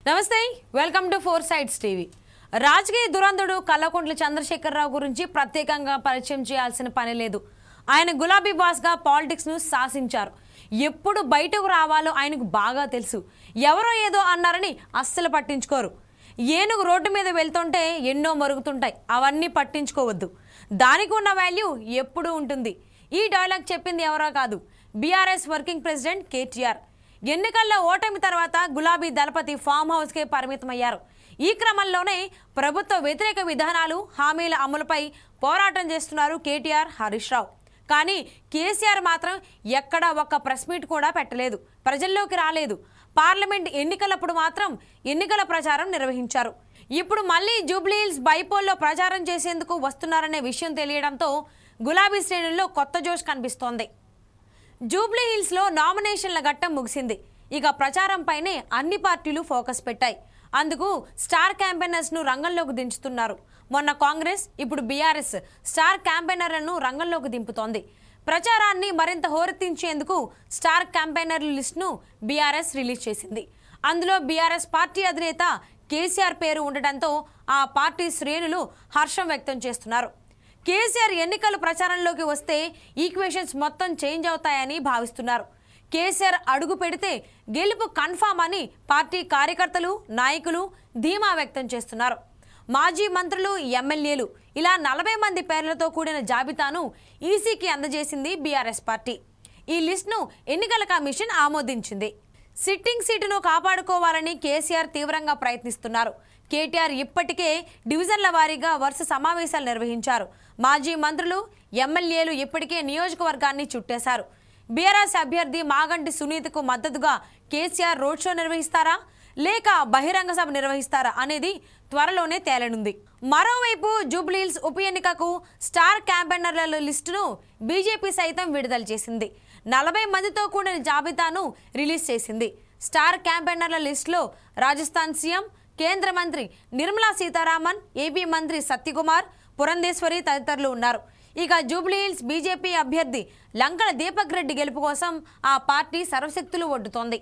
నమస్తే welcome to four sides TV. రాజకీయ దురంధుడు కల్లకుంట్ల చంద్రశేఖరరావు గురించి ప్రత్యేకంగా పరిచయం చేయాల్సిన పని లేదు. ఆయన గులాబీ బాస్గా పాలిటిక్స్ ను శాసించారు. ఎప్పుడు బయటకు రావాలో ఆయనకు బాగా తెలుసు. ఎవరో ఏదో అన్నారని అస్సలు పట్టించుకోరు. ఏనుగు రోడ్డు మీద వెళ్తుంటే ఎన్నో మరుగుతుంటాయి, అవన్నీ పట్టించుకోవద్దు. దానికి ఉన్న వాల్యూ ఎప్పుడూ ఉంటుంది. ఈ డైలాగ్ చెప్పింది ఎవరో కాదు, బీఆర్ఎస్ వర్కింగ్ ప్రెసిడెంట్ కేటీఆర్. ఎన్నికల్లో ఓటమి తర్వాత గులాబీ దళపతి ఫామ్ హౌస్కే పరిమితమయ్యారు. ఈ క్రమంలోనే ప్రభుత్వ వ్యతిరేక విధానాలు, హామీల అమలుపై పోరాటం చేస్తున్నారు కేటీఆర్, హరీష్ రావు. కానీ కేసీఆర్ మాత్రం ఎక్కడా ఒక్క ప్రెస్ మీట్ కూడా పెట్టలేదు, ప్రజల్లోకి రాలేదు. పార్లమెంట్ ఎన్నికలప్పుడు మాత్రం ఎన్నికల ప్రచారం నిర్వహించారు. ఇప్పుడు మళ్ళీ జూబ్లీహిల్స్ బైపోల్లో ప్రచారం చేసేందుకు వస్తున్నారనే విషయం తెలియడంతో గులాబీ శ్రేణుల్లో కొత్త జోష్ కనిపిస్తోంది. జూబ్లీహిల్స్లో నామినేషన్ల ఘట్టం ముగిసింది. ఇక ప్రచారంపైనే అన్ని పార్టీలు ఫోకస్ పెట్టాయి. అందుకు స్టార్ క్యాంపెయినర్స్ను రంగంలోకి దించుతున్నారు. మొన్న కాంగ్రెస్, ఇప్పుడు బీఆర్ఎస్ స్టార్ క్యాంపెయినర్లను రంగంలోకి దింపుతోంది. ప్రచారాన్ని మరింత హోరెత్తించేందుకు స్టార్ క్యాంపెయినర్ల లిస్టును బీఆర్ఎస్ రిలీజ్ చేసింది. అందులో బీఆర్ఎస్ పార్టీ అధినేత కేసీఆర్ పేరు ఉండటంతో ఆ పార్టీ శ్రేణులు హర్షం వ్యక్తం చేస్తున్నారు. కేసీఆర్ ఎన్నికల ప్రచారంలోకి వస్తే ఈక్వేషన్స్ మొత్తం చేంజ్ అవుతాయని భావిస్తున్నారు. కేసీఆర్ అడుగు పెడితే గెలుపు కన్ఫామ్ అని పార్టీ కార్యకర్తలు, నాయకులు ధీమా వ్యక్తం చేస్తున్నారు. మాజీ మంత్రులు, ఎమ్మెల్యేలు ఇలా 40 మంది పేర్లతో కూడిన జాబితాను ఈసీకి అందజేసింది బీఆర్ఎస్ పార్టీ. ఈ లిస్టును ఎన్నికల కమిషన్ ఆమోదించింది. సిట్టింగ్ సీటును కాపాడుకోవాలని కేసీఆర్ తీవ్రంగా ప్రయత్నిస్తున్నారు. కేటీఆర్ ఇప్పటికే డివిజన్ల వారీగా వరుస సమావేశాలు నిర్వహించారు. మాజీ మంత్రులు, ఎమ్మెల్యేలు ఇప్పటికే నియోజకవర్గాన్ని చుట్టేశారు. బీఆర్ఎస్ అభ్యర్థి మాగంటి సునీతకు మద్దతుగా కేసీఆర్ రోడ్ షో నిర్వహిస్తారా లేక బహిరంగ సభ నిర్వహిస్తారా అనేది త్వరలోనే తేలనుంది. మరోవైపు జూబ్లీహిల్స్ ఉప ఎన్నికకు స్టార్ క్యాంపెయినర్ల లిస్టును బీజేపీ సైతం విడుదల చేసింది. 40 మందితో కూడిన జాబితాను రిలీజ్ చేసింది. స్టార్ క్యాంపెయినర్ల లిస్టులో రాజస్థాన్ సీఎం, కేంద్ర మంత్రి నిర్మలా సీతారామన్, ఏపీ మంత్రి సత్యకుమార్, పురంధేశ్వరి తదితరులు ఉన్నారు. ఇక జూబ్లీహిల్స్ బీజేపీ అభ్యర్థి లంకల దీపక్ రెడ్డి గెలుపు కోసం ఆ పార్టీ సర్వశక్తులు ఒడ్డుతోంది.